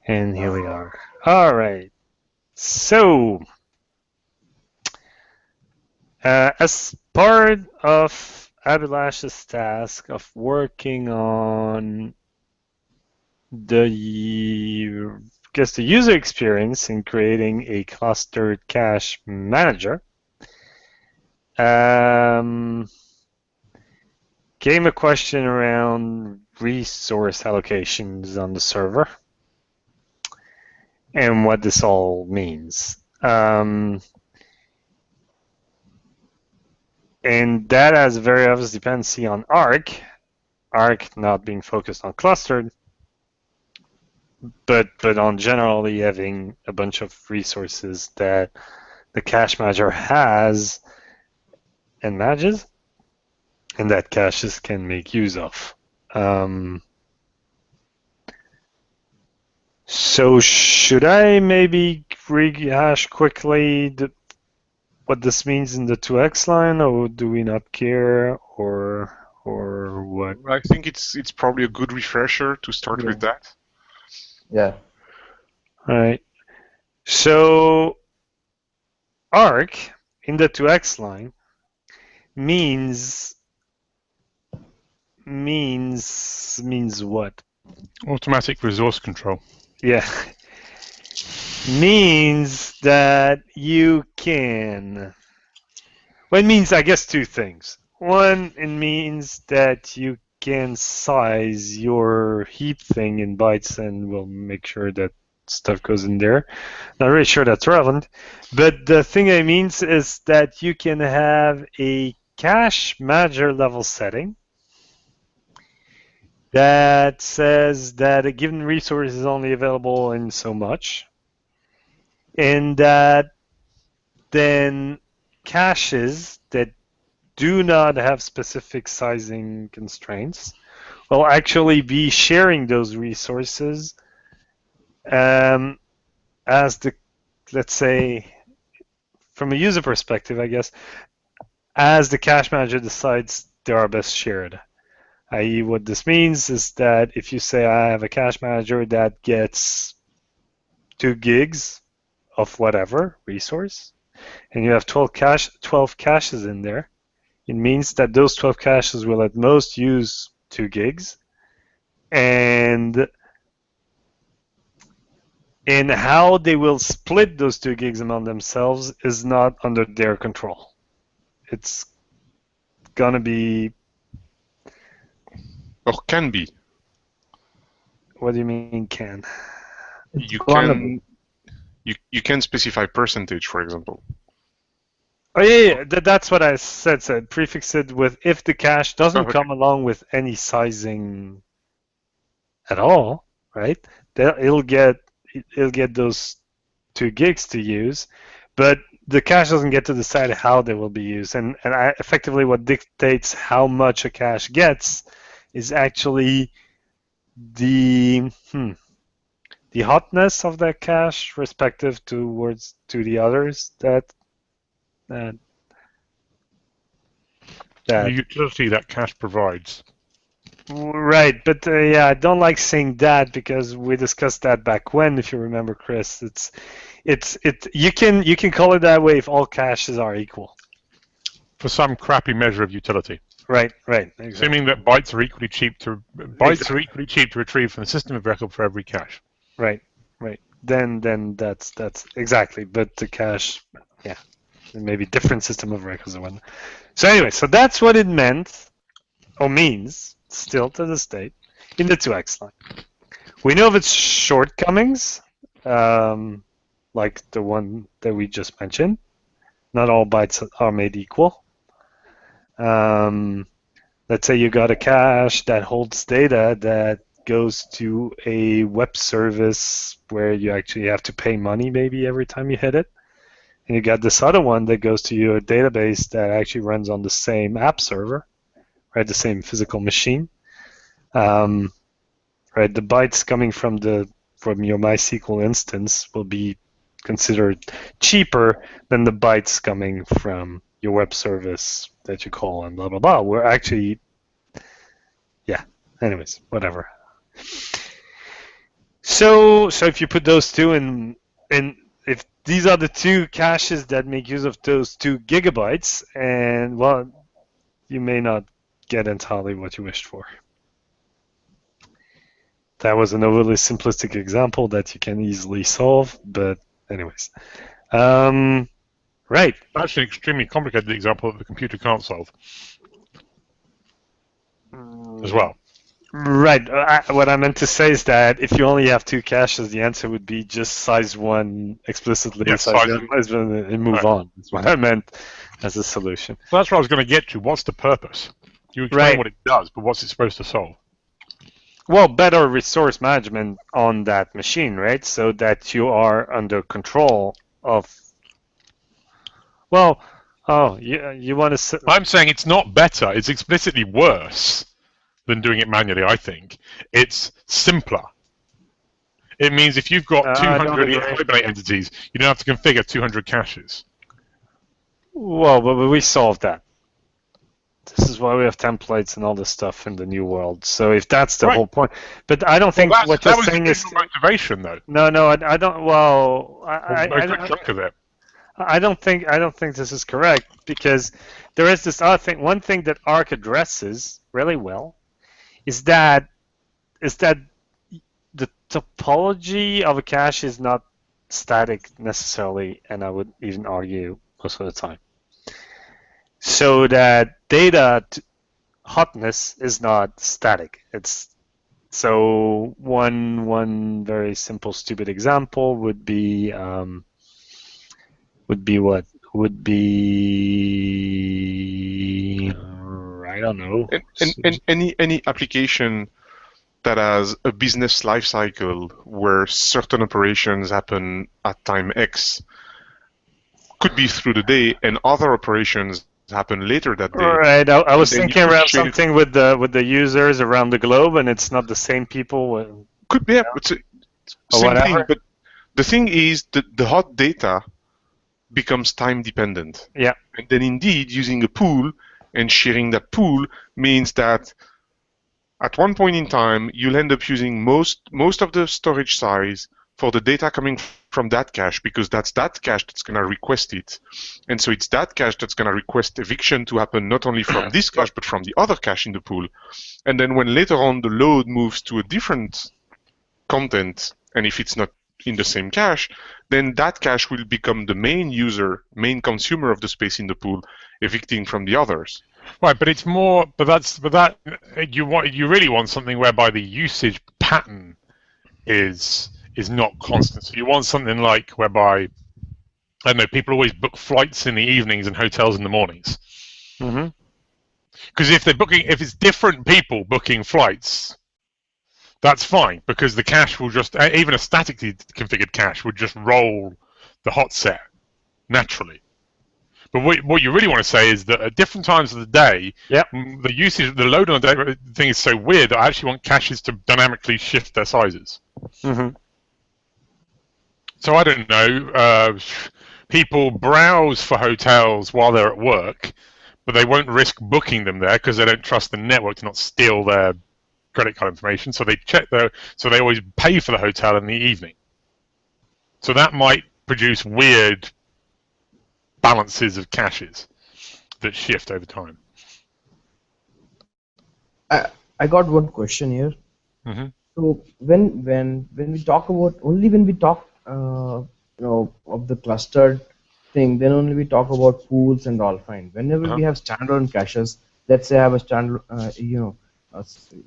And here we are. All right. So, as part of Abhilash's task of working on the user experience in creating a clustered cache manager, came a question around resource allocations on the server and what this all means. And that has a very obvious dependency on Arc not being focused on clustered, but on generally having a bunch of resources that the cache manager has and manages, and that caches can make use of. So should I maybe rehash quickly what this means in the 2x line, or do we not care, or what? I think it's probably a good refresher to start with that. Yeah. All right. So arc in the 2x line means what? Automatic resource control. Yeah. Means that you can. Well, it means, I guess, two things. One, it means that you can size your heap thing in bytes, and we'll make sure that stuff goes in there. Not really sure that's relevant, but the thing it means is that you can have a cache manager level setting that says that a given resource is only available in so much, and that then caches that do not have specific sizing constraints will actually be sharing those resources as the, let's say, from a user perspective, I guess, as the cache manager decides they are best shared. I.e., what this means is that if you say I have a cache manager that gets 2 gigs of whatever resource, and you have 12 caches in there, it means that those 12 caches will at most use 2 gigs, and how they will split those 2 gigs among themselves is not under their control. It's gonna be. Or can be. What do you mean can? You can specify percentage, for example. Oh yeah, that's what I said. Prefix it with if the cache doesn't come along with any sizing at all, right? It'll get those 2 gigs to use, but the cache doesn't get to decide how they will be used. And effectively what dictates how much a cache gets is actually the hotness of that cache respective to the others that the utility that cache provides. Right, but yeah, I don't like saying that because we discussed that back when, if you remember, Chris. You can call it that way if all caches are equal. For some crappy measure of utility. Right, exactly. Assuming that bytes are equally cheap to retrieve from the system of record for every cache. Right. Then that's exactly. But the cache, yeah, maybe different system of records or whatnot. So anyway, so that's what it meant or means still to this date in the 2x line. We know of its shortcomings, like the one that we just mentioned. Not all bytes are made equal. Let's say you got a cache that holds data that goes to a web service where you actually have to pay money maybe every time you hit it. And you got this other one that goes to your database that actually runs on the same app server, right? The same physical machine. Right, the bytes coming from your MySQL instance will be considered cheaper than the bytes coming from your web service that you call and blah blah blah. We're actually, yeah. Anyways, whatever. So if you put those two in, if these are the two caches that make use of those 2 GB, and well, you may not get entirely what you wished for. That was an overly simplistic example that you can easily solve, but anyways. Right. That's an extremely complicated example that the computer can't solve as well. Right. What I meant to say is that if you only have 2 caches, the answer would be just size 1 explicitly, Yeah, size size 1 and move on. That's what I meant as a solution. So that's what I was going to get to. What's the purpose? You explain Right. what it does, but what's it supposed to solve? Well, better resource management on that machine, right? So that you are under control of. Well, oh, you want to. I'm saying it's not better. It's explicitly worse than doing it manually, I think. It's simpler. It means if you've got I don't 200 agree. Hibernate entities, you don't have to configure 200 caches. Well, but we solved that. This is why we have templates and all this stuff in the new world. So if that's the Right. whole point, but I don't think Well, what that you're was the saying is original motivation, though. no. I don't. Well, A good chunk of it. I don't think this is correct because there is this other thing. One thing that Arc addresses really well is that the topology of a cache is not static necessarily, and I would even argue most of the time. So that data hotness is not static. It's so one very simple stupid example would be what would be I don't know. And any application that has a business life cycle where certain operations happen at time X could be through the day, and other operations happen later that day. Right. I was Then you thinking could around shade it- something with the users around the globe, and it's not the same people. Could be, yeah, it's Or same thing. whatever. But the thing is that the hot data becomes time dependent. Yeah. And then indeed, using a pool and sharing that pool means that at one point in time, you'll end up using most of the storage size for the data coming from that cache, because that's that cache that's going to request it. And so it's that cache that's going to request eviction to happen not only from this cache, but from the other cache in the pool. And then when later on the load moves to a different content, and if it's not in the same cache, then that cache will become the main user, main consumer of the space in the pool, evicting from the others. Right, but it's more. But you really want something whereby the usage pattern is not constant. So you want something like whereby, I don't know, people always book flights in the evenings and hotels in the mornings. Mm-hmm. Because if it's different people booking flights, that's fine, because the cache will just, even a statically configured cache would just roll the hot set naturally. But what you really want to say is that at different times of the day, Yep. the load on the thing is so weird that I actually want caches to dynamically shift their sizes. Mm-hmm. So I don't know, people browse for hotels while they're at work, but they won't risk booking them there because they don't trust the network to not steal their credit card information. So they always pay for the hotel in the evening. So that might produce weird balances of caches that shift over time. I got one question here. Mm-hmm. So when we talk about of the clustered thing, then only we talk about pools and all fine. Whenever we have standalone caches, let's say I have a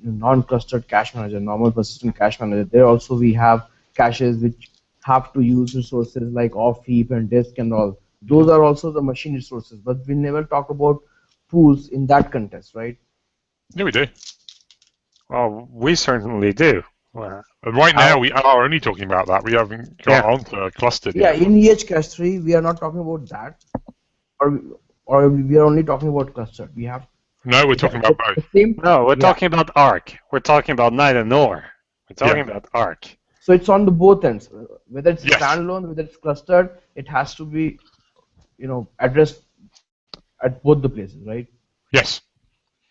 non-clustered cache manager, normal persistent cache manager. There also we have caches which have to use resources like off heap and disk and all. Those are also the machine resources, but we never talk about pools in that context, right? Yeah, we do. Well, we certainly do. Well, Right now, we are only talking about that. We haven't got onto clustered Yeah, yet. in Ehcache 3, we are not talking about that, or we are only talking about clustered. We have No, we're talking about both. the same. no, we're Yeah. talking about Arc. We're talking about neither nor. We're talking Yeah. about Arc. So it's on the both ends, whether it's Yes. standalone, whether it's clustered. It has to be, addressed at both the places, right? Yes.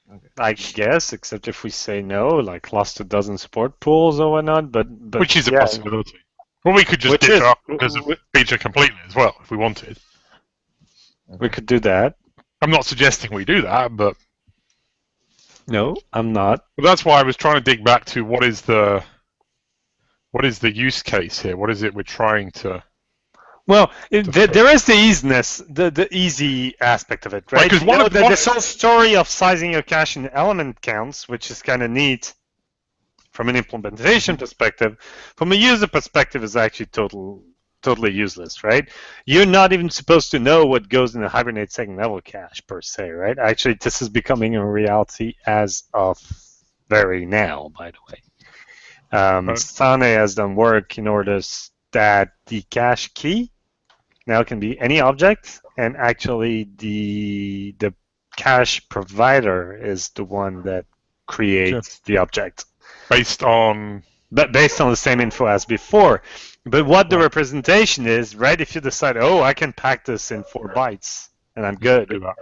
Okay. I guess, except if we say no, like Cluster doesn't support pools or whatnot. But Which is a yeah, possibility. Well, we could just which ditch is our as a feature completely as well if we wanted. we Okay. could do that. I'm not suggesting we do that, but No, I'm not. that's why I was trying to dig back to what is the use case here? What is it we're trying to? Well, fix? there is the easiness, the easy aspect of it, right? Because this whole story of sizing your cache in element counts, which is kind of neat from an implementation perspective, from a user perspective, is actually totally useless, right? You're not even supposed to know what goes in a Hibernate second level cache per se, right? Actually, this is becoming a reality as of very now, by the way. Right. Sane has done work in order that the cache key now can be any object, and actually the cache provider is the one that creates the object based on but based on the same info as before. But what the Right. representation is, right? If you decide, oh, I can pack this in 4 bytes and I'm do good, that.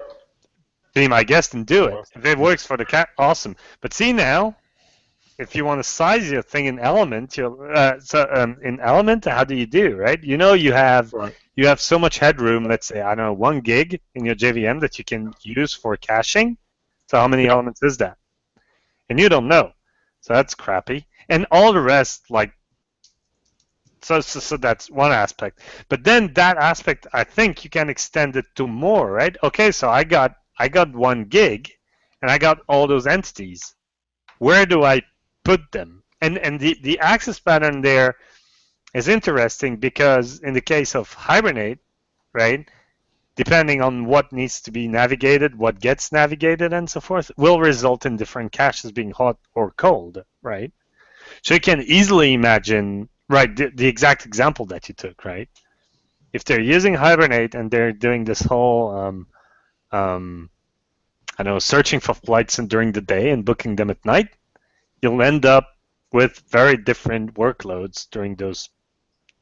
be my guest and do it. If it works for the cat, awesome. But see now, if you want to size your thing in Element, in Element, how do you do, right? You know, you have so much headroom. Let's say I don't know 1 gig in your JVM that you can use for caching. So how many elements is that? And you don't know. So that's crappy. And all the rest, like, so that's one aspect. But then that aspect, I think you can extend it to more, right? Okay, so I got 1 gig, and I got all those entities. Where do I put them? And the access pattern there is interesting because in the case of Hibernate, right, depending on what needs to be navigated, what gets navigated, and so forth, will result in different caches being hot or cold, right? So you can easily imagine, right, the exact example that you took, right? If they're using Hibernate and they're doing this whole, I know, searching for flights during the day and booking them at night, you'll end up with very different workloads during those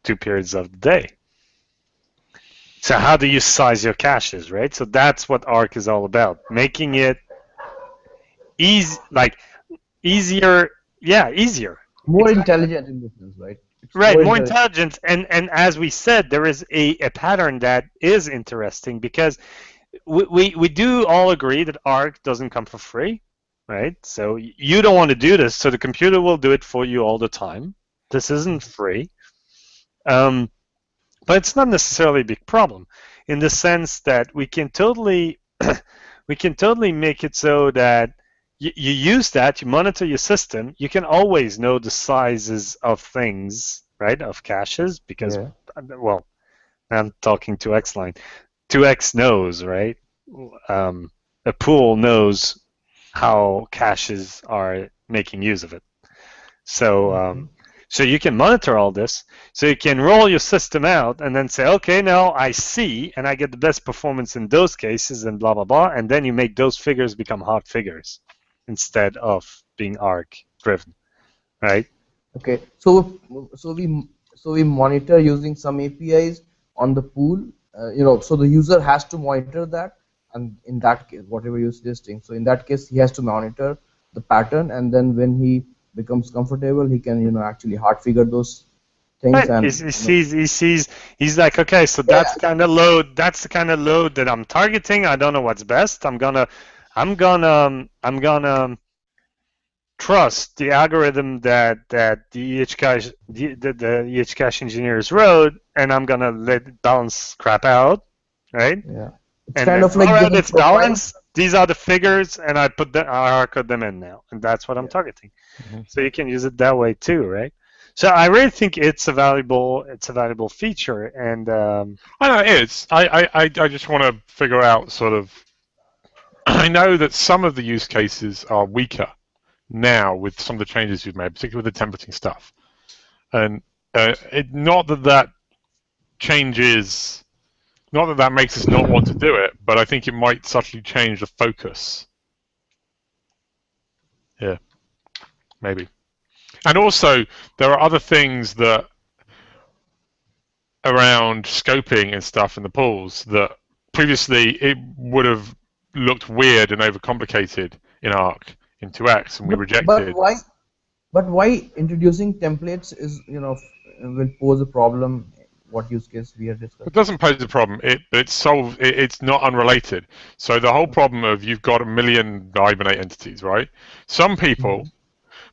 2 periods of the day. So how do you size your caches, right? So that's what Arc is all about, making it easier. Yeah, easier. More intelligent in this sense, right? It's Right, more intelligent. intelligent, and as we said, there is a pattern that is interesting because we do all agree that Arc doesn't come for free, right? So you don't want to do this, so the computer will do it for you all the time. This isn't free, but it's not necessarily a big problem in the sense that we can totally make it so that you use that, you monitor your system, you can always know the sizes of things, right, of caches, because, well, I'm talking to Xline. 2x knows, right? A pool knows how caches are making use of it. So, so you can monitor all this. So you can roll your system out and then say, okay, now I see, and I get the best performance in those cases, and blah blah blah, and then you make those figures become hot figures instead of being arc driven, right? Okay, so we monitor using some APIs on the pool. So the user has to monitor that, and in that case, whatever you're suggesting, so in that case, he has to monitor the pattern, and then when he becomes comfortable, he can actually hard figure those things. Right. And He's like, okay, so that's kind of load. That's the kind of load that I'm targeting. I don't know what's best. I'm gonna trust the algorithm that the Ehcache engineers wrote, and I'm gonna let it balance crap out, right? Yeah, it's And kind then, of like all right, giving it's balanced. These are the figures, and I hardcode them in now, and that's what I'm targeting. So you can use it that way too, right? So I really think it's a valuable feature, and I know it is. I just want to figure out sort of. I know that some of the use cases are weaker now with some of the changes you've made, particularly with the templating stuff, and not that changes, not that makes us not want to do it, but I think it might subtly change the focus. Yeah, maybe. And also, there are other things that around scoping and stuff in the pools that previously it would have looked weird and overcomplicated in Arc into X, and we But rejected. why? But why introducing templates is will pose a problem? What use case we are It discussing? doesn't pose a problem. It's solved. It's not unrelated. So the whole Okay. problem of you've got a million Hibernate entities, right? Some people, Mhm.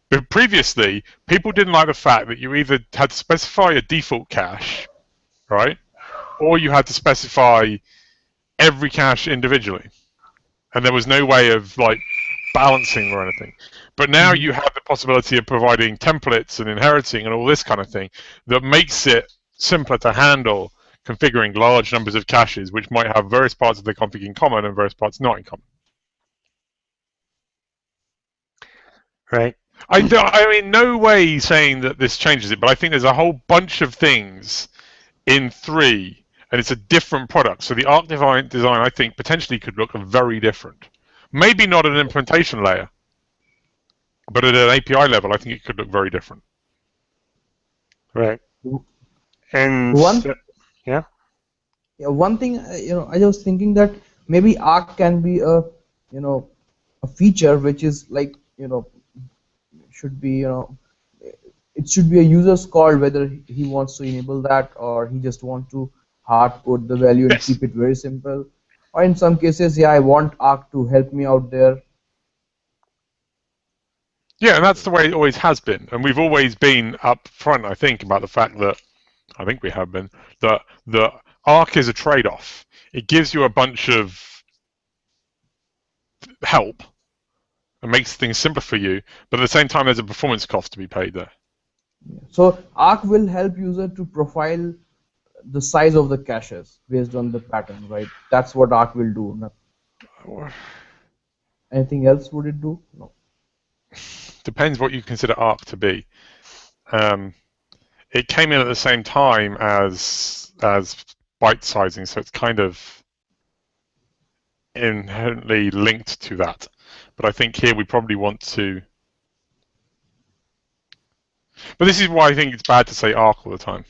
but previously, people didn't like the fact that you either had to specify a default cache, right, or you had to specify every cache individually, and there was no way of like balancing or anything. But now Mhm. you have the possibility of providing templates and inheriting and all this kind of thing that makes it simpler to handle configuring large numbers of caches, which might have various parts of the config in common and various parts not in common. Right. I mean, no way saying that this changes it, but I think there's a whole bunch of things in 3, and it's a different product. So the Arc design, I think, potentially could look very different. Maybe not at an implementation layer, but at an API level, I think it could look very different. Right. And One yeah. Yeah, one thing I was thinking that maybe Arc can be a feature which is like should be it should be a user's call whether he wants to enable that or he just wants to hard code the value and Yes. keep it very simple. Or in some cases, yeah, I want Arc to help me out there. Yeah, and that's the way it always has been. And we've always been upfront, I think, about the fact that, I think we have been, that the Arc is a trade off. It gives you a bunch of help and makes things simpler for you, but at the same time, there's a performance cost to be paid there. So Arc will help user to profile the size of the caches based on the pattern, right? That's what Arc will do. Anything else would it do? No. Depends what you consider Arc to be. Um, it came in at the same time as byte sizing, so it's kind of inherently linked to that. But I think here we probably want to. But this is why I think it's bad to say Arc all the time,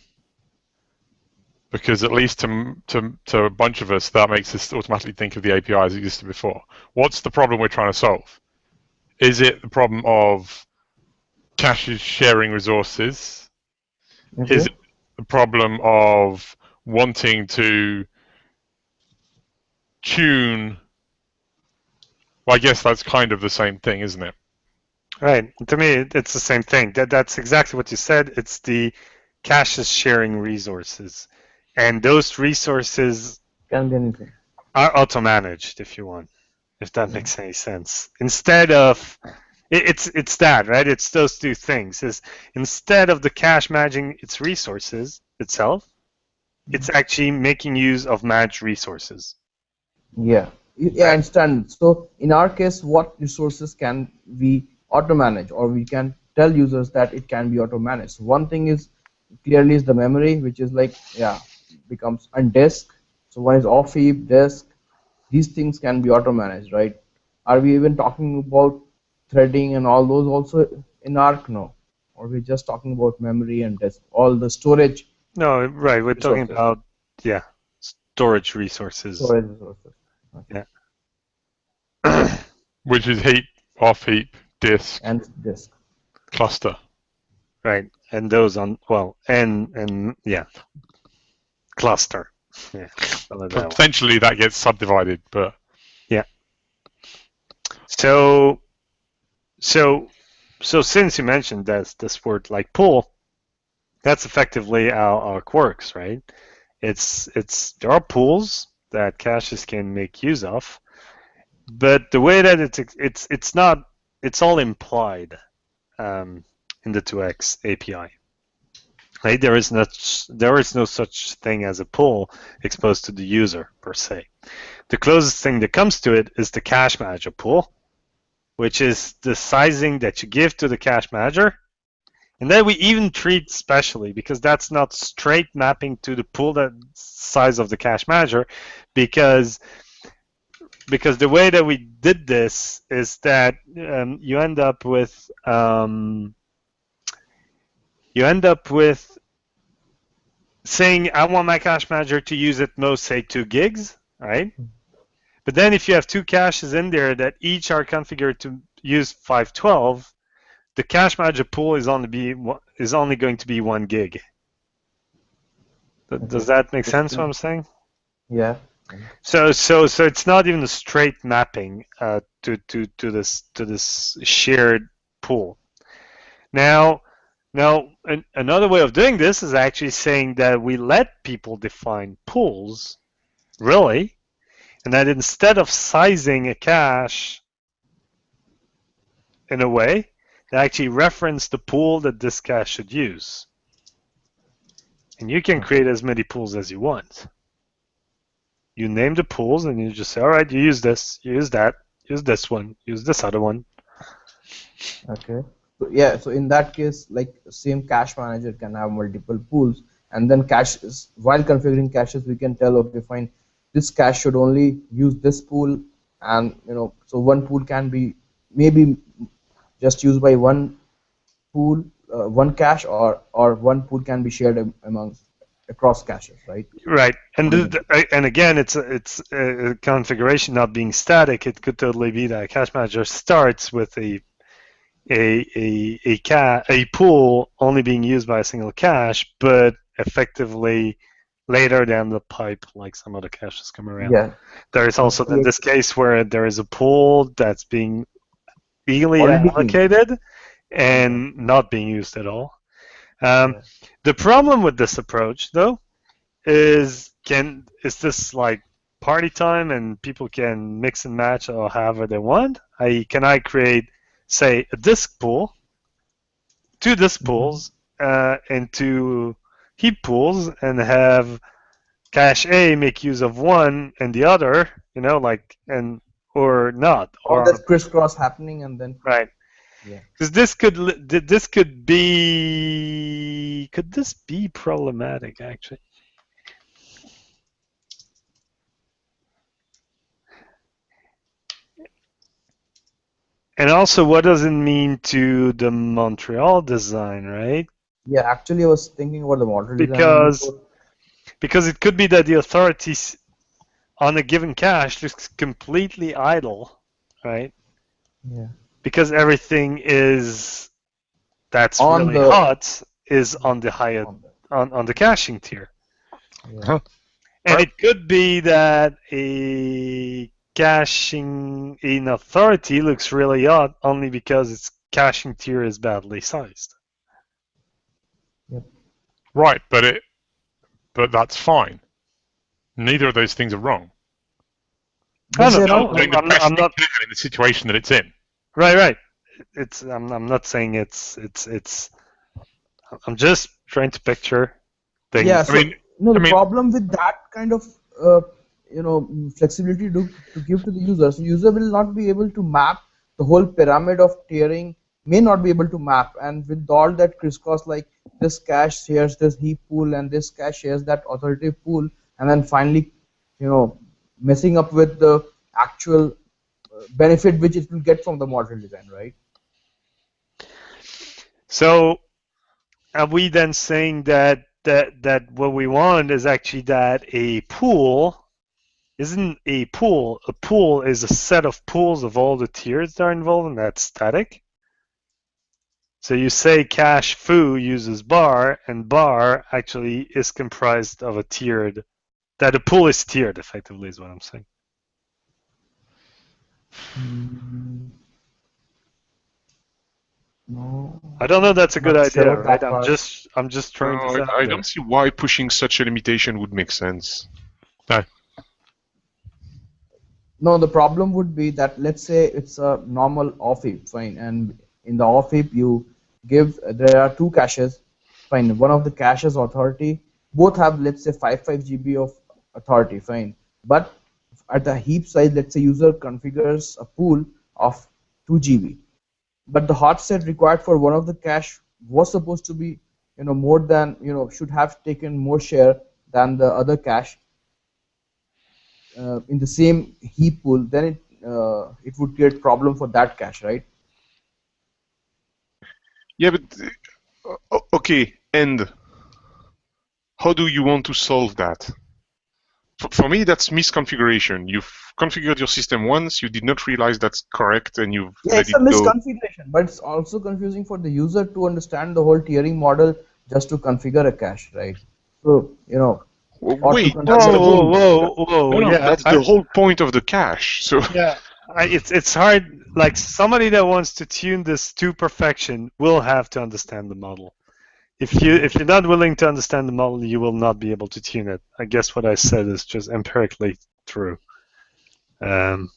because at least to a bunch of us that makes us automatically think of the API as it existed before. What's the problem we're trying to solve? Is it the problem of caches sharing resources? Is Okay. it the problem of wanting to tune? Well, I guess that's kind of the same thing, isn't it? Right. To me, it's the same thing. That's exactly what you said. It's the caches sharing resources, and those resources Can be anything. are auto-managed if you want, if that Yeah. makes any sense. Instead of it's that, right? It's those two things. Is instead of the cache managing its resources itself, it's actually making use of managed resources. Yeah. Yeah, I Right. understand. So in our case, what resources can we auto manage, or we can tell users that it can be auto managed. So one thing is clearly is the memory, which is like becomes on disk. So one is off heap, disk. These things can be auto managed, right? Are we even talking about threading and all those also in Arc? No. Or we're just talking about memory and disk, all the storage No, right. We're talking resources. about storage resources. Storage resources. Okay. Yeah. Which is heap, off heap, disk, And disk. cluster. Right. And those and cluster. Yeah. Spell it that way. Potentially that gets subdivided, but Yeah. So since you mentioned this word like pool, that's effectively how Arc works, right? It's there are pools that caches can make use of, but the way that it's not it's all implied in the 2x API. Right? There is no such thing as a pool exposed to the user per se. The closest thing that comes to it is the cache manager pool, which is the sizing that you give to the cache manager. And then we even treat specially because that's not straight mapping to the pool that size of the cache manager, because the way that we did this is that you end up with saying I want my cache manager to use at most say 2 gigs, right? But then if you have two caches in there that each are configured to use 512, the cache manager pool is only going to be 1 gig. Does that make sense what I'm saying? Yeah. So it's not even a straight mapping to this shared pool. Now another way of doing this is actually saying that we let people define pools, really, and that instead of sizing a cache in a way, they actually reference the pool that this cache should use. And you can create as many pools as you want. You name the pools and you just say, all right, you use this, you use that, use this one, use this other one. Okay. So yeah, so in that case, like same cache manager can have multiple pools, and then caches, while configuring caches, we can tell, okay, fine, this cache should only use this pool, and so one pool can be maybe just used by one pool, one cache, or one pool can be shared amongst across caches, right? Right, and and again, it's a configuration not being static. It could totally be that a cache manager starts with a pool only being used by a single cache, but effectively later down the pipe, like some other caches come around. Yeah. There is also in this case where there is a pool that's being legally allocated and not being used at all. The problem with this approach, though, is this like party time and people can mix and match or however they want? Can I create, say, a disk pool, two disk pools, and two heap pools, and have cache A make use of one and the other, or not, or there's crisscross happening, and then right. Yeah. Because this could be problematic actually? And also, what does it mean to the Montreal design, right? Yeah, actually, I was thinking about the Montreal design. Because it could be that the authorities on a given cache looks completely idle, right? Yeah. Because everything that's really hot is on the higher on the caching tier. Yeah. And it could be that a caching in authority looks really odd only because its caching tier is badly sized. Yep. Right, but that's fine. Neither of those things are wrong. I don't know. I'm not in the situation that it's in. Right. I'm not saying it's. I'm just trying to picture things. Yeah. So, the problem with that kind of flexibility to give to the user, so user will not be able to map the whole pyramid of tiering, may not be able to map, and with all that crisscross, like this cache shares this heap pool and this cache shares that authoritative pool, and then finally messing up with the actual benefit which it will get from the model design, right? So are we then saying that what we want is actually that a pool isn't a pool? A pool is a set of pools of all the tiers that are involved, and that's static. So you say cache foo uses bar, and bar actually is comprised of that a pool is tiered, effectively, is what I'm saying. No. I don't know. That's a good idea, right? I'm just trying to. I don't see why pushing such a limitation would make sense. No, the problem would be that, let's say it's a normal off heap, fine, and in the off heap there are two caches, fine. One of the caches authority, both have, let's say, 5 GB of authority, fine. But at the heap size, let's say user configures a pool of 2 GB, but the hot set required for one of the cache was supposed to be more than should have taken more share than the other cache in the same heap pool, then it would create problem for that cache, right? Yeah, but okay, and how do you want to solve that? for me, that's misconfiguration. You've configured your system once, you did not realize that's correct, and you've Yeah, let it's a it go. misconfiguration, but it's also confusing for the user to understand the whole tiering model just to configure a cache, right? So, or to Wait, consider that's Whoa, the the whoa, whole. tool. whoa, whoa! No, no, Yeah, that's the whole point of the cache. So it's hard. Like somebody that wants to tune this to perfection will have to understand the model. If you're not willing to understand the model, you will not be able to tune it. I guess what I said is just empirically true. Then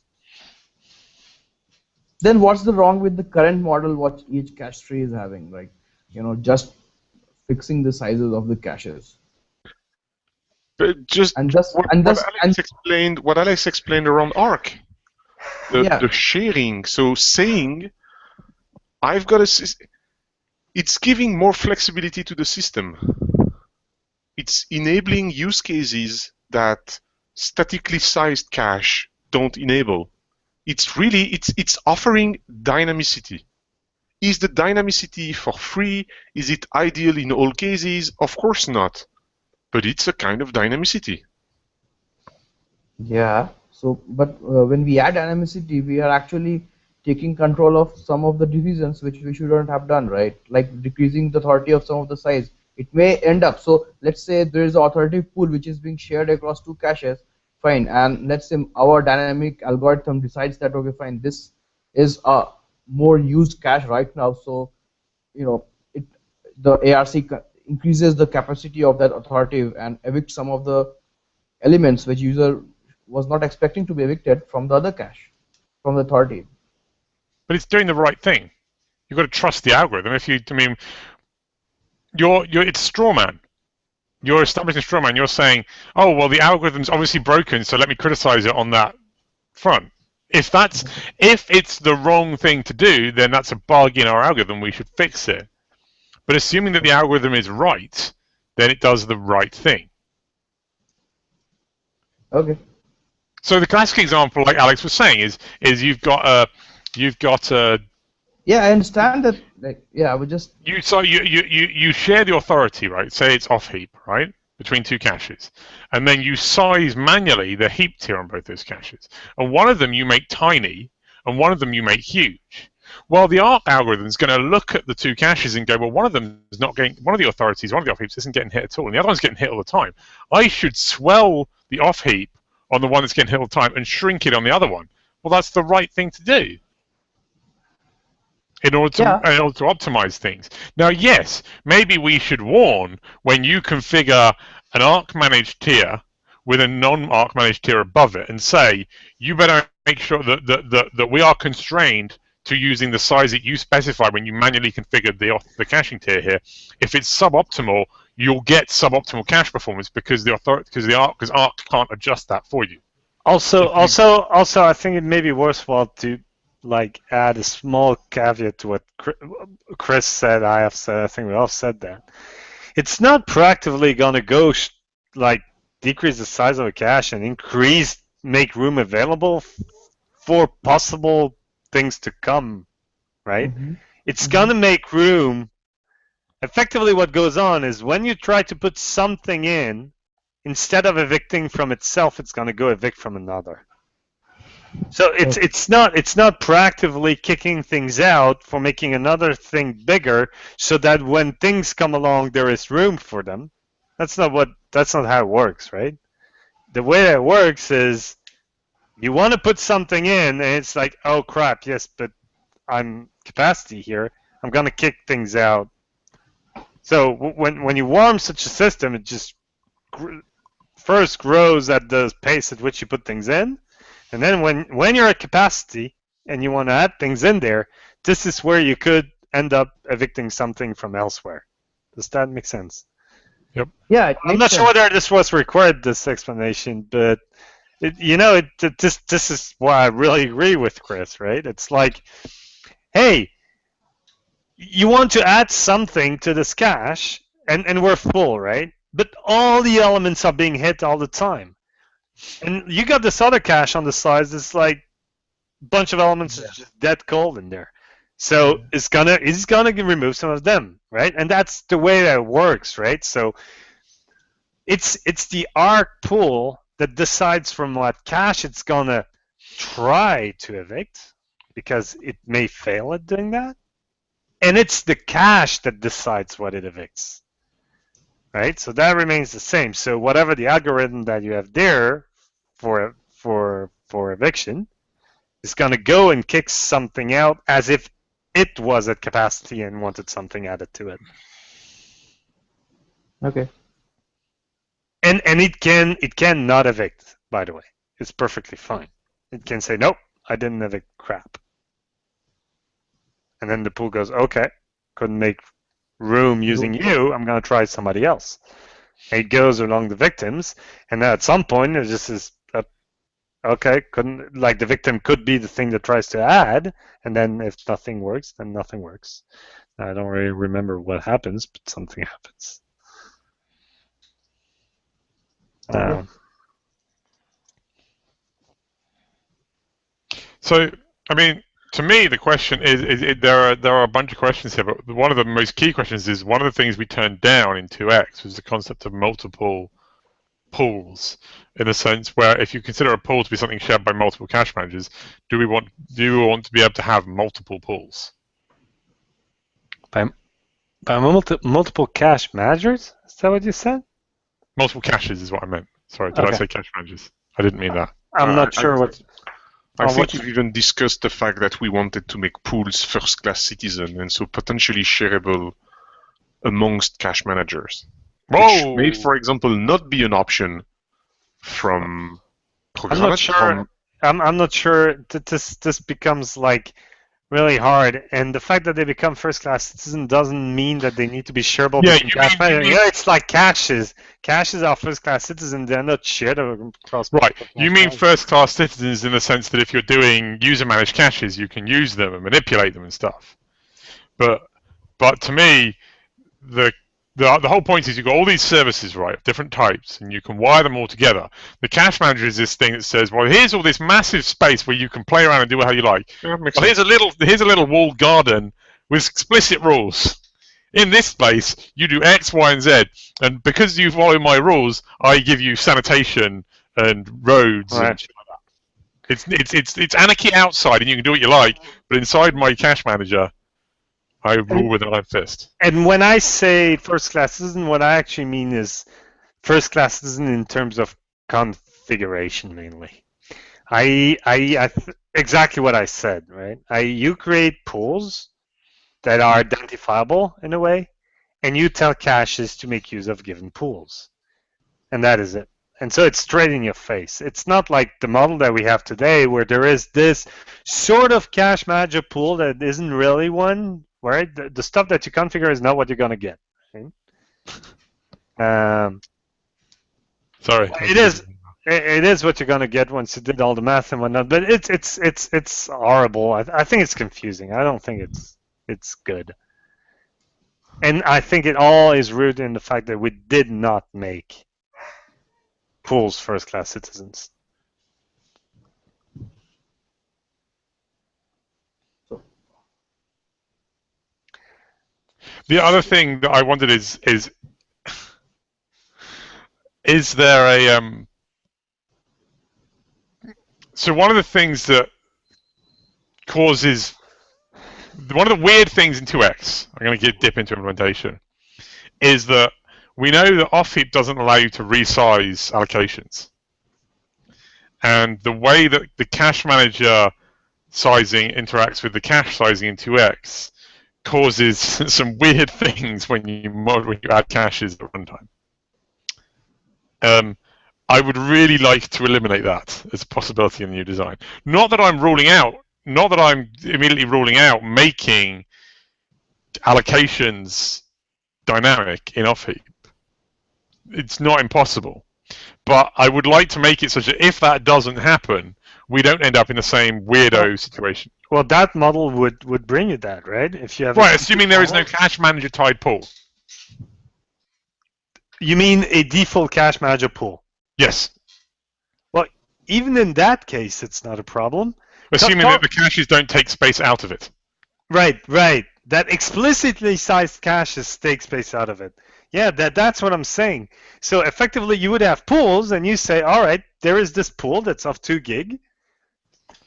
what's the wrong with the current model what each cache tree is having? Like, just fixing the sizes of the caches. but just And thus, what, and what thus, and Alex explained, what Alex explained around Arc, yeah, the sharing. So saying I've got it's giving more flexibility to the system. It's enabling use cases that statically sized cache don't enable. It's offering dynamicity. Is the dynamicity for free? Is it ideal in all cases? Of course not. But it's a kind of dynamicity. yeah. So, but when we add dynamicity, we are actually taking control of some of the decisions which we shouldn't have done, right? Like decreasing the authority of some of the size. It may end up. So let's say there is an authoritative pool which is being shared across two caches. Fine, and let's say our dynamic algorithm decides that okay, fine, this is a more used cache right now. So it the ARC increases the capacity of that authoritative and evicts some of the elements which user was not expecting to be evicted from the other cache, from the authoritative. But it's doing the right thing. You've got to trust the algorithm. It's straw man. You're establishing a straw man. You're saying, oh well, the algorithm's obviously broken, so let me criticize it on that front. If it's the wrong thing to do, then that's a bug in our algorithm. We should fix it. But assuming that the algorithm is right, then it does the right thing. Okay. So the classic example, like Alex was saying, is you've got a Yeah, I understand that. Like, yeah, I would just. you share the authority, right? Say it's off heap, right, between two caches, and then you size manually the heap tier on both those caches, and one of them you make tiny, and one of them you make huge. Well, the ARC algorithm is going to look at the two caches and go, well, one of them is not getting, one of the authorities, one of the off heaps isn't getting hit at all, and the other one's getting hit all the time. I should swell the off heap on the one that's getting hit all the time and shrink it on the other one. Well, that's the right thing to do in order to optimize things. Now, yes, maybe we should warn when you configure an ARC managed tier with a non-ARC managed tier above it and say, you better make sure that we are constrained to using the size that you specify when you manually configured the caching tier here. If it's suboptimal, you'll get suboptimal cache performance because ARC can't adjust that for you. Also, I think it may be worthwhile to add a small caveat to what Chris said. I have said. I think we all said that. It's not proactively going to go decrease the size of a cache and make room available for possible things to come, right? Mm-hmm. It's going to make room. Effectively, what goes on is when you try to put something in, instead of evicting from itself, it's going to go evict from another. So it's not proactively kicking things out for making another thing bigger, so that when things come along, there is room for them. That's not how it works, right? The way that it works is you want to put something in, and it's like, oh crap, yes, but I'm capacity here. I'm going to kick things out. So when you warm such a system, it just first grows at the pace at which you put things in. And then when you're at capacity and you want to add things in there, this is where you could end up evicting something from elsewhere. Does that make sense? Yep. Yeah. I'm not sure whether this was required, this explanation, but this is why I really agree with Chris, right? It's like, hey, you want to add something to this cache, and we're full, right? But all the elements are being hit all the time. And you got this other cache on the sides. It's like a bunch of elements is just dead cold in there. So it's gonna remove some of them, right? And that's the way that it works, right? So it's the ARC pool that decides from what cache it's gonna try to evict, because it may fail at doing that, and it's the cache that decides what it evicts. Right? So that remains the same. So whatever the algorithm that you have there for eviction is going to go and kick something out as if it was at capacity and wanted something added to it. Okay. And it can not evict, by the way. It's perfectly fine. It can say, nope, I didn't evict crap. And then the pool goes, okay, couldn't make room using you, I'm going to try somebody else. And it goes along the victims, and then at some point it just is, okay, couldn't, like the victim could be the thing that tries to add, and then if nothing works, then nothing works. I don't really remember what happens, but something happens. So, I mean, to me, the question is there are a bunch of questions here, but one of the most key questions is one of the things we turned down in 2x was the concept of multiple pools, in a sense where if you consider a pool to be something shared by multiple cache managers, do we want to be able to have multiple pools? By multiple cache managers? Is that what you said? Multiple caches is what I meant. Sorry, did I say cache managers? I didn't mean that. I'm not sure what. I think we've even discussed the fact that we wanted to make pools first-class citizen and so potentially shareable amongst cache managers. Whoa! Which may, for example, not be an option from I'm not sure. I'm not sure that this becomes like really hard, and the fact that they become first-class citizen doesn't mean that they need to be shareable between cache managers. Yeah, it's like caches. Caches are first-class citizens; they're not shared across. Right. You mean first-class citizens in the sense that if you're doing user-managed caches, you can use them and manipulate them and stuff. But to me, the whole point is you've got all these services, right, of different types, and you can wire them all together. The cache manager is this thing that says, well, here's all this massive space where you can play around and do how you like. Yeah, well, here's a little walled garden with explicit rules. In this space, you do X, Y, and Z, and because you follow my rules, I give you sanitation and roads and shit like that. It's anarchy outside, and you can do what you like, but inside my cache manager, I rule with an iron fist. And when I say first-class citizen, what I actually mean is first-class citizen in terms of configuration, mainly. Exactly what I said, right? You create pools that are identifiable in a way, and you tell caches to make use of given pools, and that is it. And so it's straight in your face. It's not like the model that we have today, where there is this sort of cache manager pool that isn't really one. Right, the stuff that you configure is not what you're gonna get. Okay? Sorry, it is. It is what you're gonna get once you did all the math and whatnot. But it's horrible. I think it's confusing. I don't think it's good. And I think it all is rooted in the fact that we did not make pools first-class citizens. The other thing that I wondered is there a so one of the things that causes one of the weird things in 2x, I'm going to dip into implementation, is that we know that off-heap doesn't allow you to resize allocations, and the way that the cache manager sizing interacts with the cache sizing in 2x causes some weird things when you add caches at runtime. I would really like to eliminate that as a possibility in the new design. Not that I'm immediately ruling out making allocations dynamic in off-heap. It's not impossible. But I would like to make it such that if that doesn't happen, we don't end up in the same weirdo situation. Well, that model would bring you that, right? If you have assuming there is no cache manager tied pool. You mean a default cache manager pool? Yes. Well, even in that case, it's not a problem. Assuming that the caches don't take space out of it. Right. that explicitly sized caches take space out of it. Yeah, that's what I'm saying. So effectively, you would have pools, and you say, all right, there is this pool that's of 2 gig.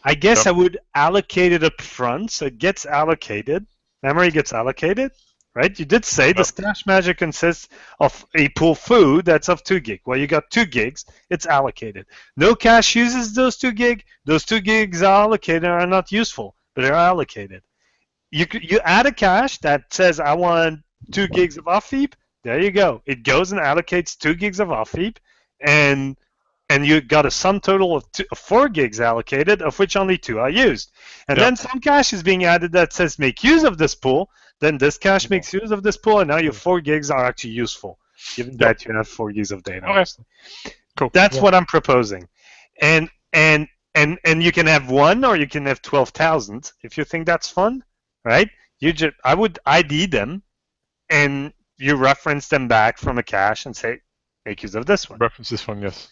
I guess Yep. I would allocate it up front, so it gets allocated. Memory gets allocated, right? You did say this cache magic consists of a pool foo that's of 2 gig. Well, you got 2 gigs, it's allocated. No cache uses those 2 gig. Those 2 gigs are allocated and are not useful, but they're allocated. You add a cache that says I want 2 gigs of off heap. There you go. It goes and allocates 2 gigs of off heap, and you got a sum total of 4 gigs allocated, of which only 2 are used. And then some cache is being added that says make use of this pool. Then this cache makes use of this pool, and now your 4 gigs are actually useful, given that you have 4 gigs of data. Okay. Cool. That's what I'm proposing. And you can have 1 or you can have 12,000 if you think that's fun, right? I would ID them, and you reference them back from a cache and say make use of this one. Reference this one, yes.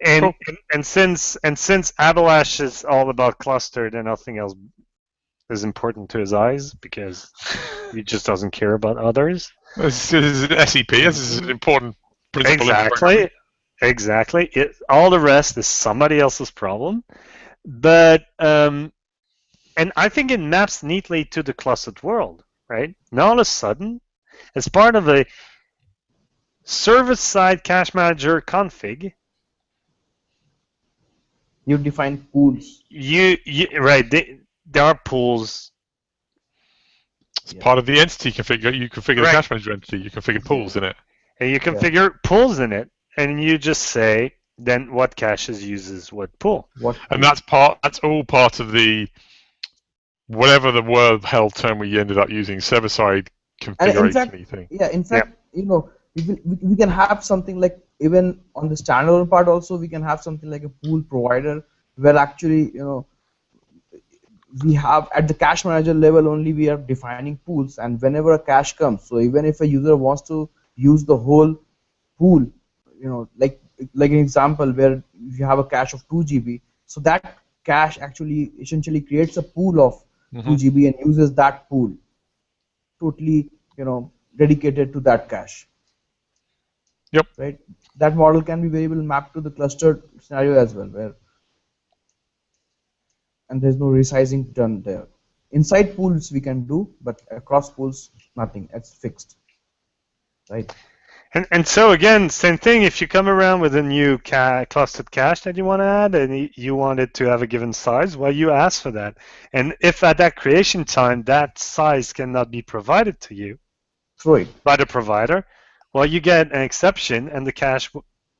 And, Cool. and since Avalanche is all about clustered and nothing else is important to his eyes because he just doesn't care about others. This is an SEP. This is an important principle. Exactly. All the rest is somebody else's problem. But and I think it maps neatly to the clustered world, right? Now all of a sudden, as part of a service-side cache manager config, You define pools. Right? There are pools. It's part of the entity configure. You configure the cache manager entity. You configure pools in it. And you configure pools in it, and you just say then what caches uses what pool. And that's all part of the whatever the word hell term we ended up using, server-side configuration thing. Yeah, in fact, we can have something like, even on the standalone part also, we can have something like a pool provider where actually, we have at the cache manager level only we are defining pools, and whenever a cache comes, so even if a user wants to use the whole pool, like an example where you have a cache of 2 GB, so that cache actually essentially creates a pool of 2 GB and uses that pool totally, dedicated to that cache. Yep. Right. That model can be very well mapped to the clustered scenario as well, and there's no resizing done there. Inside pools we can do, but across pools nothing. It's fixed. Right. And so again, same thing. If you come around with a new clustered cache that you want to add, and you want it to have a given size, well, you ask for that. And if at that creation time that size cannot be provided to you by the provider, well, you get an exception, and the cache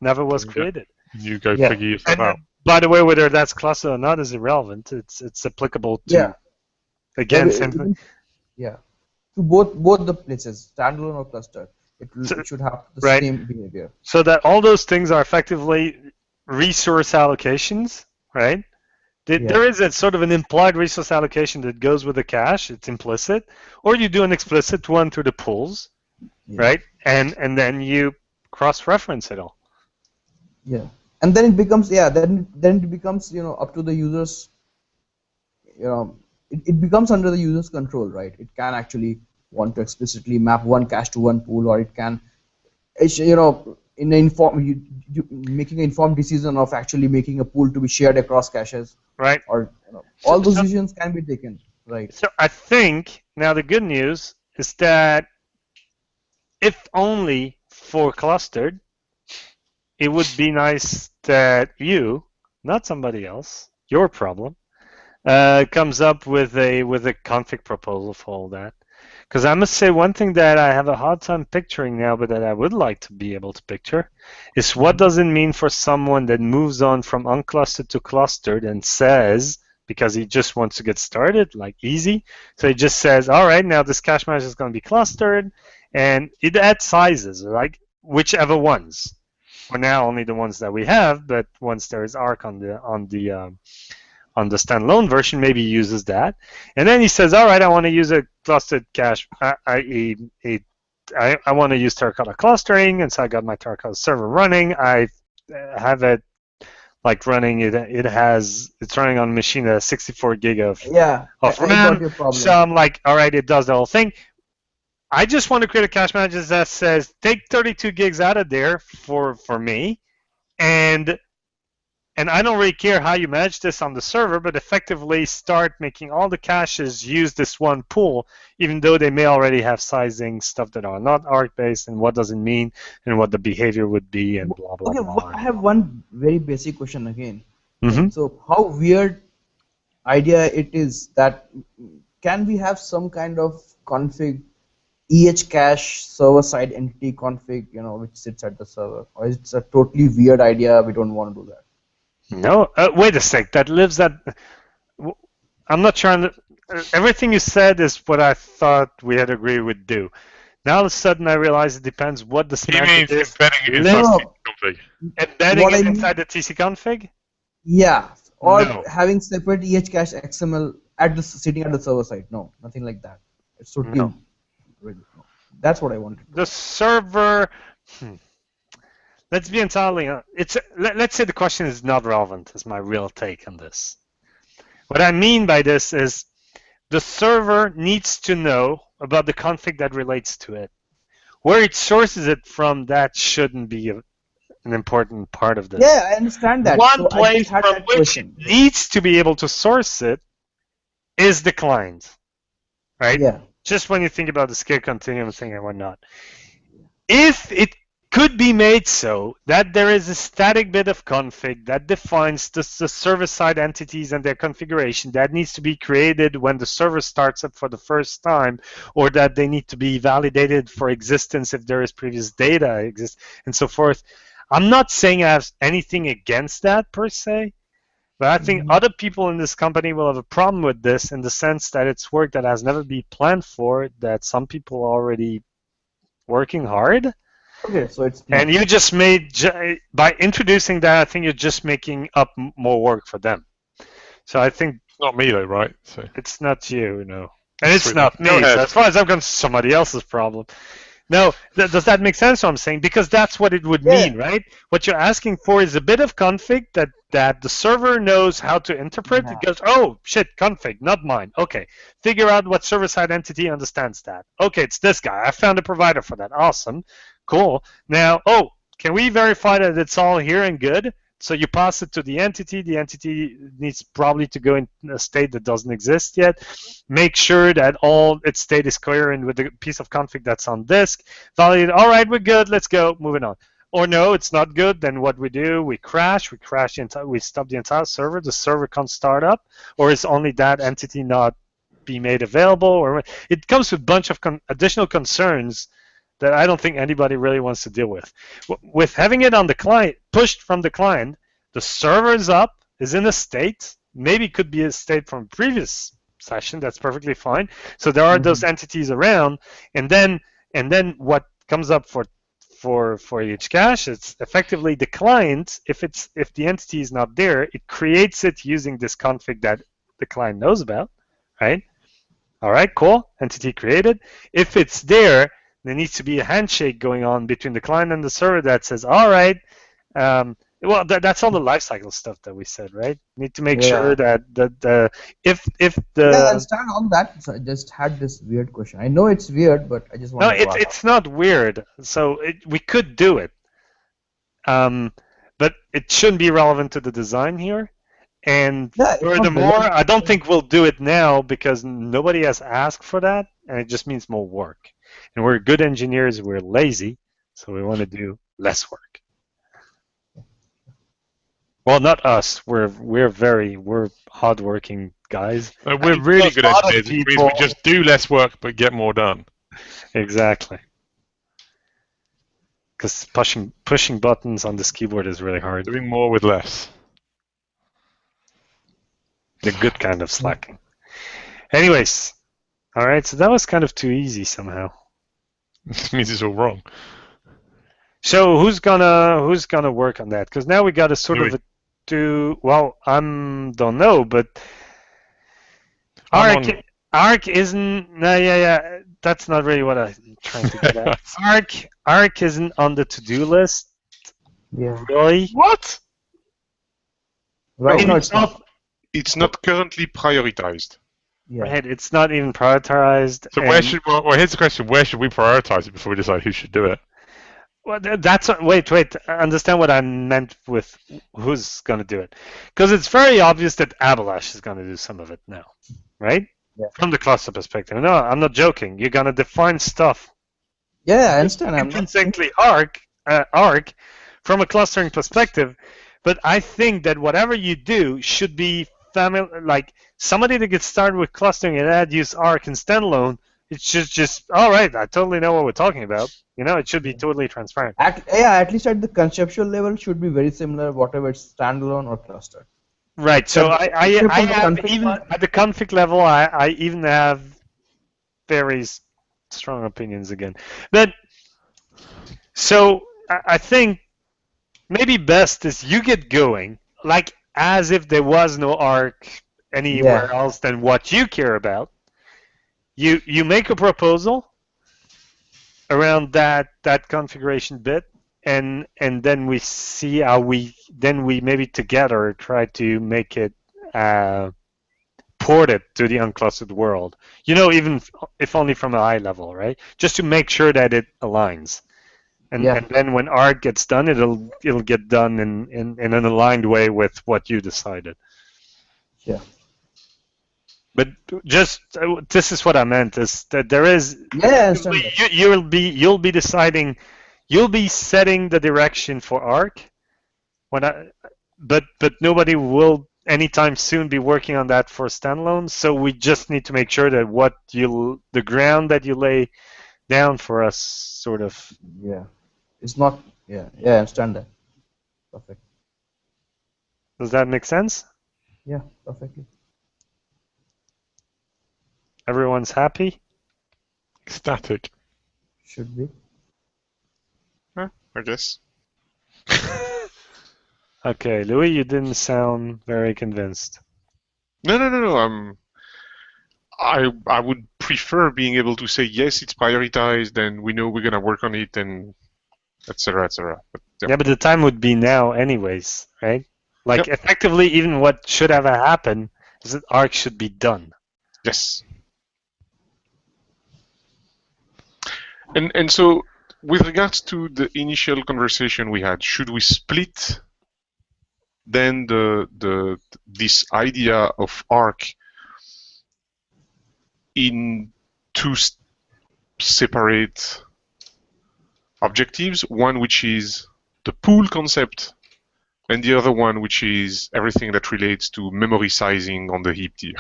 never was created. You go figure yourself out. By the way, whether that's clustered or not is irrelevant. It's applicable to again same thing. Yeah, to both the places, standalone or clustered. It should have the same behavior. So that all those things are effectively resource allocations, right? There is a sort of an implied resource allocation that goes with the cache. It's implicit, or you do an explicit one through the pools, right? And then you cross-reference it all. Yeah, and then it becomes then it becomes up to the users. It becomes under the user's control, right? It can actually want to explicitly map one cache to one pool, or it can, in making an informed decision of actually making a pool to be shared across caches, right? Or all those decisions can be taken, right? So I think now the good news is that if only for clustered, it would be nice that you, not somebody else, your problem, comes up with a config proposal for all that. Because I must say one thing that I have a hard time picturing now, but that I would like to be able to picture, is what does it mean for someone that moves on from unclustered to clustered and says, because he just wants to get started, like easy, so he just says, all right, now this cache manager is going to be clustered, and it adds sizes, like whichever ones. For now, only the ones that we have, but once there is ARC on the standalone version, maybe he uses that. And then he says, all right, I want to use a clustered cache. I want to use Terracotta clustering, and so I got my Terracotta server running. I have it like running it. It's running on a machine that has 64 gig of Yeah, I got RAM. your problem. So I'm like, all right, it does the whole thing. I just want to create a cache manager that says take 32 gigs out of there for me, and I don't really care how you manage this on the server, but effectively start making all the caches use this one pool, even though they may already have sizing stuff that are not ARC-based, and what does it mean, and what the behavior would be, and blah, blah, Okay, blah. I have one very basic question again. Mm-hmm. So how weird idea it is that can we have some kind of config Ehcache server-side entity config, which sits at the server, or is it a totally weird idea? We don't want to do that. No, wait a sec. That lives at. I'm not trying to. Everything you said is what I thought we had agreed we'd do. Now all of a sudden I realize it depends what the He semantic means is. embedding it inside No. the config. Embedding What it I mean- inside the TC config? Yeah, or No. having separate Ehcache XML sitting at the server side. No, nothing like that. It's totally. No. Really, no. That's what I wanted. The server. Let's be entirely. Let's say the question is not relevant. Is my real take on this. What I mean by this is the server needs to know about the config that relates to it. Where it sources it from, that shouldn't be an important part of this. Yeah, I understand that. One So I place just had from that which question. it needs to be able to source it is the client, right? Yeah. Just when you think about the scale continuum thing and whatnot. If it could be made so that there is a static bit of config that defines the server-side entities and their configuration that needs to be created when the server starts up for the first time, or that they need to be validated for existence if there is previous data exists, and so forth. I'm not saying I have anything against that per se, but I think other people in this company will have a problem with this in the sense that it's work that has never been planned for, that some people are already working hard. Okay, so it's. And you just made, by introducing that, I think you're just making up more work for them. So I think It's not me though, right? So it's not you, no. And it's Sweet. not Go me. ahead. So as far as I'm concerned, it's somebody else's problem. No, does that make sense what I'm saying? Because that's what it would mean, right? What you're asking for is a bit of config that the server knows how to interpret. Yeah. It goes, oh, shit, config, not mine. Okay, figure out what server-side entity understands that. Okay, it's this guy. I found a provider for that. Awesome. Cool. Now, oh, can we verify that it's all here and good? So you pass it to the entity. The entity needs probably to go in a state that doesn't exist yet. Make sure that all its state is coherent with the piece of config that's on disk. Validate. All right, we're good. Let's go. Moving on. Or no, it's not good. Then what we do? We crash. We stop the entire server. The server can't start up, or is only that entity not be made available? Or it comes with a bunch of additional concerns that I don't think anybody really wants to deal with. With having it on the client, pushed from the client, the server is up, is in a state, maybe could be a state from a previous session, that's perfectly fine. So there are those entities around, and then what comes up for Ehcache, it's effectively the client, if the entity is not there, it creates it using this config that the client knows about, right? All right, cool, entity created. If it's there, there needs to be a handshake going on between the client and the server that says, all right, well, that's all the lifecycle stuff that we said, right? Need to make sure that if the Yeah, I understand all that. So I just had this weird question. I know it's weird, but I just want to ask. it's not weird. So we could do it, but it shouldn't be relevant to the design here. And furthermore, I don't think we'll do it now because nobody has asked for that, and it just means more work. And we're good engineers, we're lazy, so we want to do less work. Well, not us. We're hardworking guys. we're really good engineers. It means we just do less work but get more done. Exactly. Because pushing buttons on this keyboard is really hard. Doing more with less. The good kind of slacking. Anyways, all right. So that was kind of too easy somehow. This means it's all wrong. So who's gonna work on that? Because now we got a sort of do. Well, don't know, but Arc isn't. No, yeah. That's not really what I'm trying to get at. Arc isn't on the to-do list. Yeah. Really? What? Right No, now, it's not. It's not currently prioritized. Yeah. Right, it's not even prioritized. So where should? Well, here's the question: where should we prioritize it before we decide who should do it? Well, that's wait. Understand what I meant with who's going to do it, because it's very obvious that Avalanche is going to do some of it now, right? Yeah. From the cluster perspective. No, I'm not joking. You're going to define stuff Yeah, I understand. I'm not. intrinsically arc from a clustering perspective, but I think that whatever you do should be like somebody that gets started with clustering and add use arc and standalone. It should just all right. I totally know what we're talking about. It should be totally transparent. At least at the conceptual level, should be very similar, whatever it's standalone or cluster. Right. So I have config even part? at the config level, I even have very strong opinions again. But so I think maybe best is you get going like as if there was no arc anywhere else than what you care about. You make a proposal around that configuration bit, and then we see how we maybe together try to make it port it to the unclustered world. Even if only from a high level, right? Just to make sure that it aligns. And then when arc gets done, it'll get done in an aligned way with what you decided. Yeah. But just this is what I meant is that there is you'll be deciding, you'll be setting the direction for arc but nobody will anytime soon be working on that for standalone. So we just need to make sure that the ground that you lay down for us sort of. Yeah. It's not. Yeah. Yeah. I understand that. Perfect. Does that make sense? Yeah. Perfectly. Everyone's happy? Static. Should be. I guess. Okay, Louis, you didn't sound very convinced. No. I would prefer being able to say yes, it's prioritized, and we know we're gonna work on it, and etc. etc. Yeah, but the time would be now, anyways, right? Like effectively, even what should have happened is that arc should be done. Yes. And so, with regards to the initial conversation we had, should we split then this idea of arc in two separate objectives? One which is the pool concept, and the other one which is everything that relates to memory sizing on the heap tier.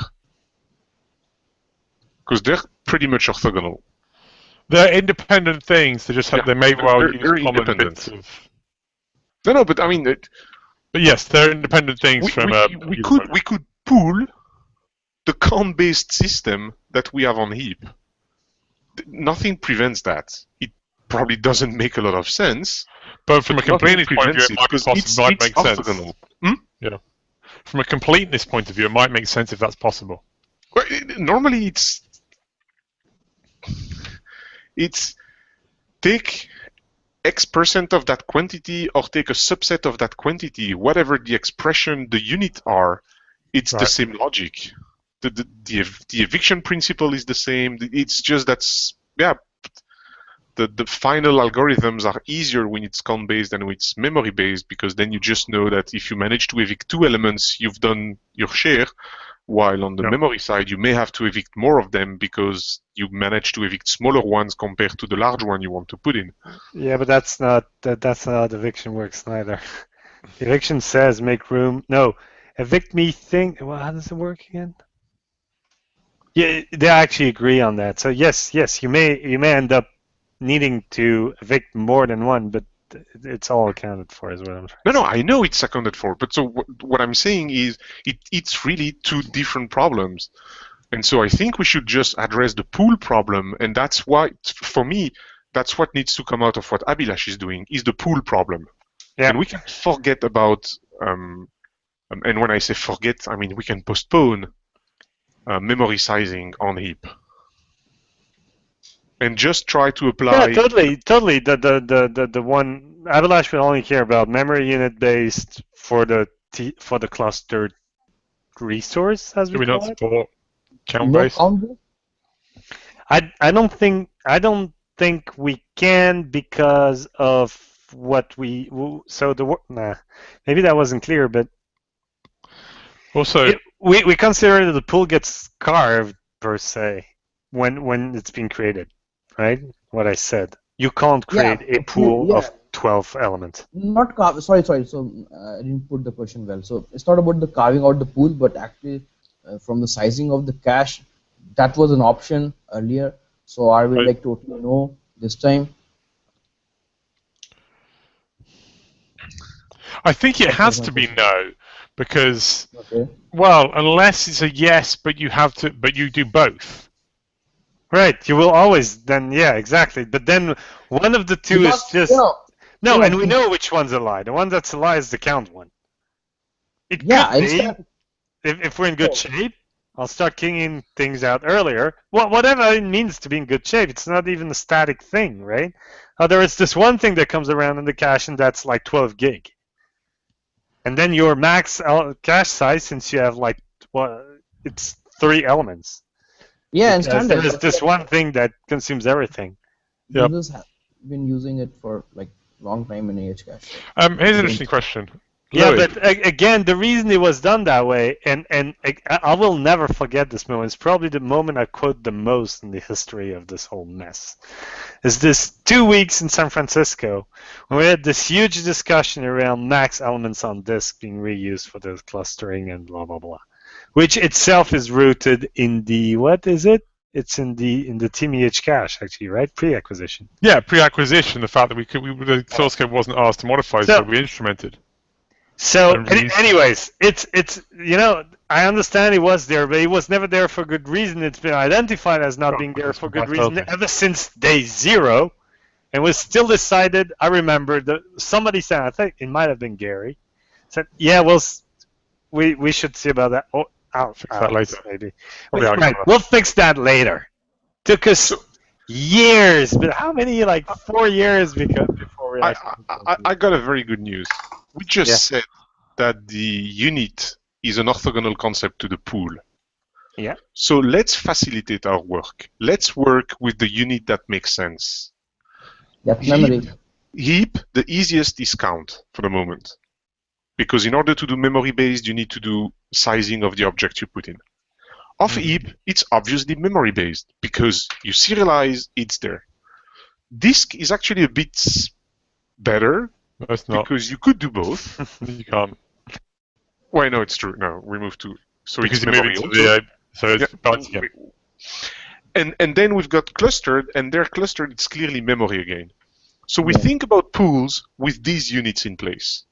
Because they're pretty much orthogonal. They're independent things. They may well use common bits of. No, but I mean, but yes, they're independent things we could pool the count-based system that we have on heap. Nothing prevents that. It probably doesn't make a lot of sense. But from a completeness point of view, it might make sense. Yeah. From a completeness point of view, it might make sense if that's possible. Well, normally it's take X% of that quantity or take a subset of that quantity, whatever the expression, the unit are, it's the same logic. The eviction principle is the same. It's just the final algorithms are easier when it's count-based than when it's memory-based, because then you just know that if you manage to evict 2 elements, you've done your share. While on the memory side, you may have to evict more of them because you manage to evict smaller ones compared to the large one you want to put in. Yeah, but that's not how the eviction works neither. The eviction says make room. No, evict me thing. Well, how does it work again? Yeah, they actually agree on that. So yes, you may end up needing to evict more than one, but it's all accounted for as well. No, I know it's accounted for, but so what I'm saying is it's really two different problems. And so I think we should just address the pool problem, and that's why, for me, that's what needs to come out of what Abhilash is doing, is the pool problem. Yeah. And we can forget about, and when I say forget, I mean we can postpone memory sizing on heap. And just try to apply. Yeah, totally. The one Avalanche will only care about memory unit based for the for the clustered resource, as Do we we not call it. support count No based? count based? I don't think we can because of what we so nah, maybe that wasn't clear, but Also, we consider that the pool gets carved per se when it's being created, right? What I said. You can't Yeah, create a a pool. pool Yeah, of 12 elements. not carve. Sorry. So I didn't put the question well. So it's not about the carving out the pool, but actually from the sizing of the cache, that was an option earlier. So are we I- like totally no this time? I think it That was has my to be question. no, because Okay. well, unless it's a yes, but you do both. Right, you will always then, yeah, exactly. But then one of the two is Because just no, and we to, know which one's a lie. The one that's a lie is the count one. It yeah, could be instead. if we're in good Oh, shape. I'll start kinging things out earlier. Well, whatever it means to be in good shape, it's not even a static thing, right? There is this one thing that comes around in the cache, and that's like 12 gig. And then your max cache size, since you have like it's 3 elements, yeah, in because there standard, is but this one thing that consumes everything. Yep. users have been using it for like long time in Ehcache. Here's an interesting question. Yeah, Louis, but again, the reason it was done that way, and I will never forget this moment. It's probably the moment I quote the most in the history of this whole mess. Is this 2 weeks in San Francisco when we had this huge discussion around max elements on disk being reused for the clustering and blah blah blah, which itself is rooted in the what is it? It's in the Team Ehcache actually, right? Pre-acquisition. yeah, pre-acquisition, the fact that the source code wasn't asked to modify, so we instrumented. So, And reused. anyways, it's I understand it was there, but it was never there for good reason. It's been identified as not being there for good reason ever since day zero, and was still decided. I remember that somebody said, I think it might have been Gary, said, "Yeah, we should see about that." Oh, Fix that later. maybe. Probably Right, we'll fix that later. Took us years, but how many? Like 4 years before we actually. I got a very good news. We just said that the unit is an orthogonal concept to the pool. Yeah. So let's facilitate our work. Let's work with the unit that makes sense. That's memory. Heap, the easiest is count for the moment. Because in order to do memory-based, you need to do sizing of the object you put in. Of heap, it's obviously memory-based because you serialize, it's there. Disk is actually a bit better because you could do both. You can't. Well, no, it's true. No, we move to because it's you move memory into also. the so it's balanced again. And then we've got clustered, and they're clustered. It's clearly memory again. So we think about pools with these units in place.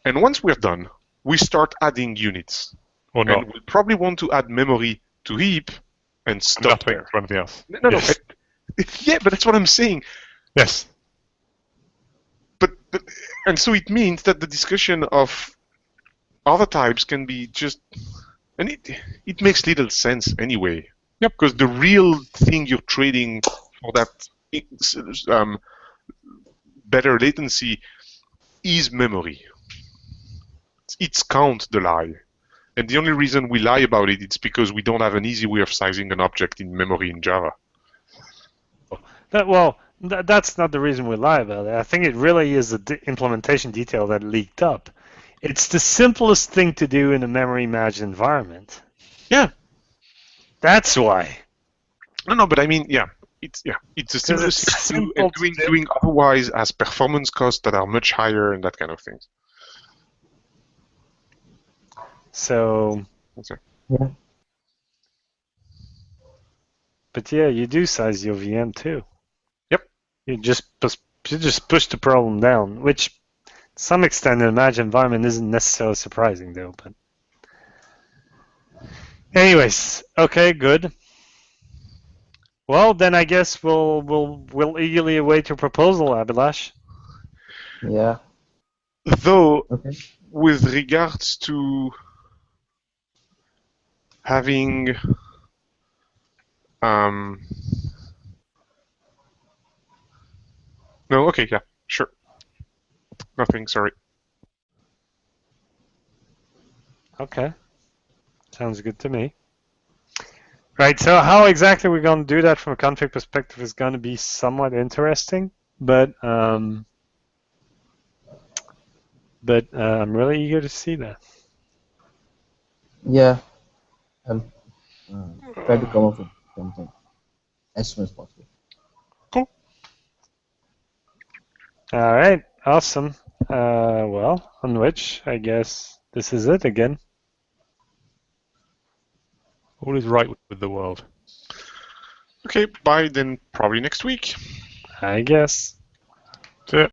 And once we're done, we start adding units. Or not. And we'll probably want to add memory to heap and stop Nothing there. to anything else. No. Yes. Yeah, but that's what I'm saying. Yes. But and so it means that the discussion of other types can be just, and it makes little sense anyway. Yep. Because the real thing you're trading for that better latency is memory. It's count the lie. And the only reason we lie about it is because we don't have an easy way of sizing an object in memory in Java. That's not the reason we lie about it. I think it really is the implementation detail that leaked up. It's the simplest thing to do in a memory managed environment. Yeah. That's why. No, but I mean, it's the simplest thing to do, and doing otherwise has performance costs that are much higher and that kind of things. So. Okay. Yeah. But yeah, you do size your VM too. Yep. You just push the problem down, which to some extent in a managed environment isn't necessarily surprising though. But anyways, okay, good. Well, then I guess we'll eagerly await your proposal, Abhilash. Yeah. Though, with regards to having no, okay, yeah, sure. Nothing, sorry. Okay. Sounds good to me. Right, so how exactly we're going to do that from a config perspective is going to be somewhat interesting, but I'm really eager to see that. Yeah, I'll try to come up with something as soon as possible. Cool. All right, awesome. Well, on which I guess this is it again. All is right with the world. Okay, bye then. Probably next week. I guess. That's it.